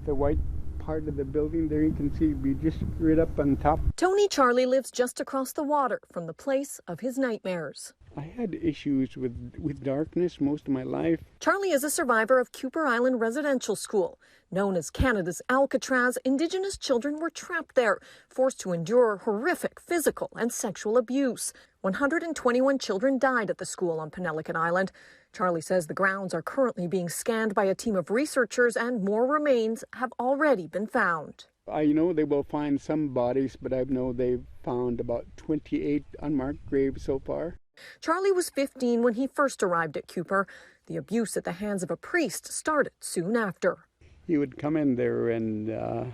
the white part of the building there, you can see we just right up on top. Tony Charlie lives just across the water from the place of his nightmares. I had issues with darkness most of my life. Charlie is a survivor of Kuper Island Residential School. Known as Canada's Alcatraz, Indigenous children were trapped there, forced to endure horrific physical and sexual abuse. 121 children died at the school on Penelican Island. Charlie says the grounds are currently being scanned by a team of researchers and more remains have already been found. I know they will find some bodies, but I know they've found about 28 unmarked graves so far. Charlie was 15 when he first arrived at Kuper. The abuse at the hands of a priest started soon after. He would come in there and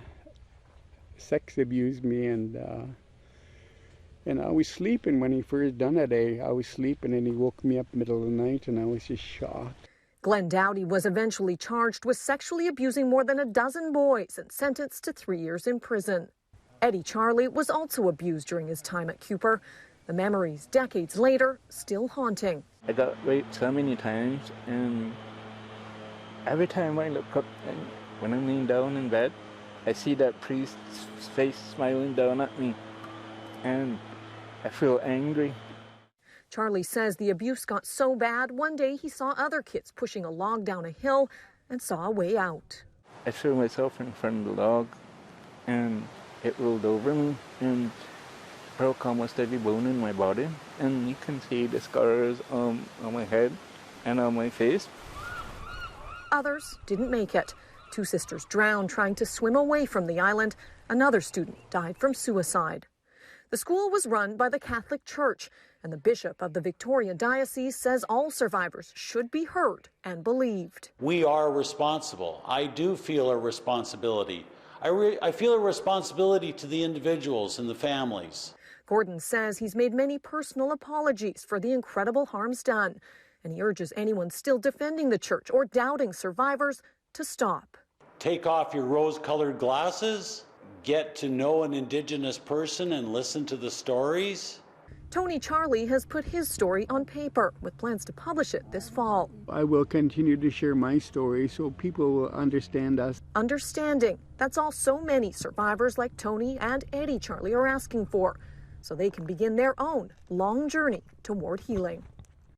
sex abuse me, and I was sleeping when he first done it. I was sleeping and he woke me up middle of the night and I was just shocked. Glenn Dowdy was eventually charged with sexually abusing more than a dozen boys and sentenced to 3 years in prison. EDDY Charlie was also abused during his time at Kuper. The memories, decades later, still haunting. I got raped so many times, and every time I look up and when I'm laying down in bed, I see that priest's face smiling down at me, and I feel angry. Charlie says the abuse got so bad, one day he saw other kids pushing a log down a hill and saw a way out. I threw myself in front of the log, and it rolled over me, and broke almost every bone in my body, and you can see the scars on my head and on my face. Others didn't make it. 2 sisters drowned trying to swim away from the island. Another student died from suicide. The school was run by the Catholic Church, and the bishop of the Victoria Diocese says all survivors should be heard and believed. We are responsible. I do feel a responsibility. I feel a responsibility to the individuals and the families. Gordon says he's made many personal apologies for the incredible harms done, and he urges anyone still defending the church or doubting survivors to stop. Take off your rose-colored glasses, get to know an Indigenous person and listen to the stories. Tony Charlie has put his story on paper with plans to publish it this fall. I will continue to share my story so people will understand us. Understanding, that's all so many survivors like Tony and EDDY Charlie are asking for, so they can begin their own long journey toward healing.